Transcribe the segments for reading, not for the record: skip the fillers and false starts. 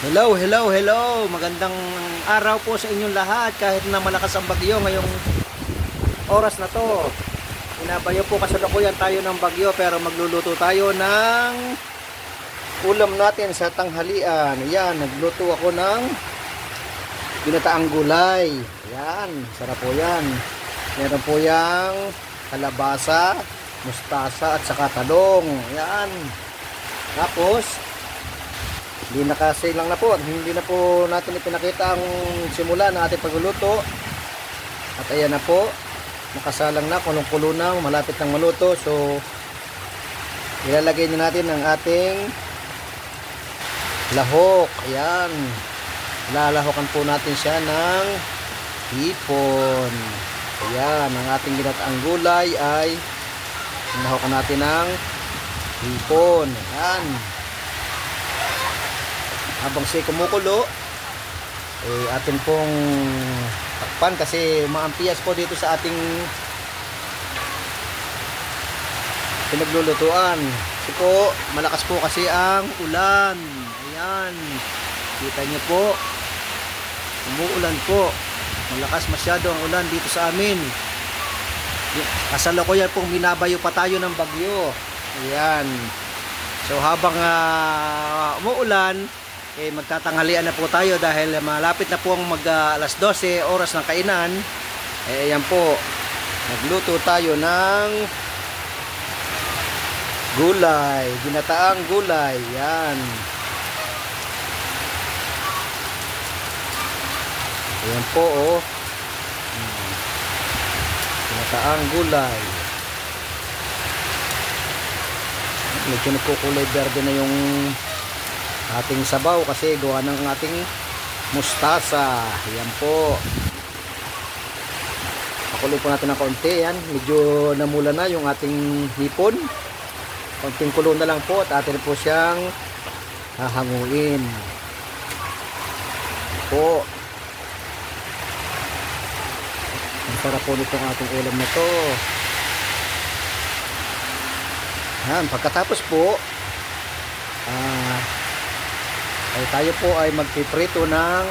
Hello, hello, hello. Magandang araw po sa inyong lahat kahit na malakas ang bagyo ngayong oras na to. Inabayo po kasalukuyan tayo ng bagyo pero magluluto tayo ng ulam natin sa tanghalian. Ayan, nagluto ako ng ginataang gulay. Ayan, sarap po yan. Meron po yang kalabasa, mustasa at saka talong. Ayan. Tapos hindi nakasilang na po. Hindi na po natin ipinakita ang simula ng ating pagluluto. At ayan na po. Nakasalang na, kulong-kulo na, malapit ng maluto. So, ilalagay na natin ang ating lahok. Ayan. Lalahokan po natin siya ng hipon. Ayan. Ang ating ginataang gulay ay lahokan natin ng hipon. Ayan. Habang siya kumukulo, atin pong takpan kasi maampias po dito sa ating pinaglulutuan. Kasi po, malakas po kasi ang ulan. Ayan. Kita niyo po, umuulan po. Malakas masyado ang ulan dito sa amin. Kasalukuyan pong binabayo pa tayo ng bagyo. Ayan. So habang umuulan, magtatanghalian na po tayo dahil malapit na po ang alas 12 oras ng kainan. Ayan po, nagluto tayo ng gulay, ginataang gulay. Yan. Ayan po, oh. Ginataang gulay. Medyo nagkukulay verde na yung ating sabaw kasi gawa ng ating mustasa. Ayan po. Pakuloy po natin ng konti. Yan. Medyo namula na yung ating hipon. Konting kulo na lang po at atin po siyang hahanguin. Po. Ang sarap po nitong ating ulam na to. Yan. Pagkatapos po, ay tayo po ay magpiprito ng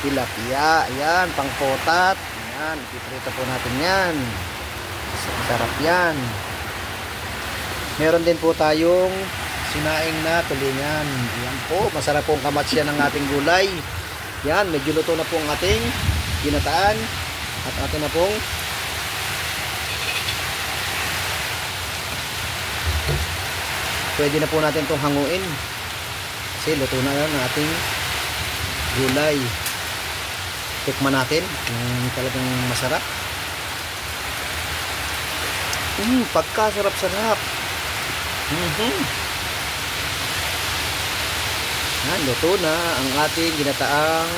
tilapia. Ayan, pangpotat. Ayan, piprito po natin yan. Sarap yan. Meron din po tayong sinaing na tulingan. Ayan po, masarap pong kamatsya ng ating gulay. Yan, medyo luto na po ang ating ginataan. At atin na pong pwede na po natin itong hanguin. Kasi luto na lang ang ating gulay. Tikman natin talagang masarap. Pagkasarap-sarap. Luto na ang ating ginataang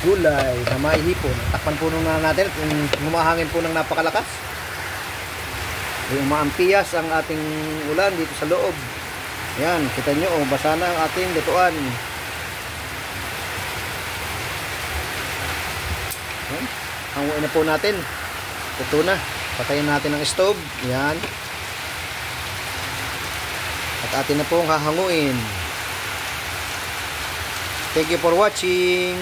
gulay na may hipon. Takpan po na natin kung humahangin po ng napakalakas. Yung maampias ang ating ulan dito sa loob. Yan, kita nyo, basa na ang ating lutuan. Yan, hanguin na po natin. Ito na, patayin natin ang stove. Yan. At atin na pong hahanguin. Thank you for watching.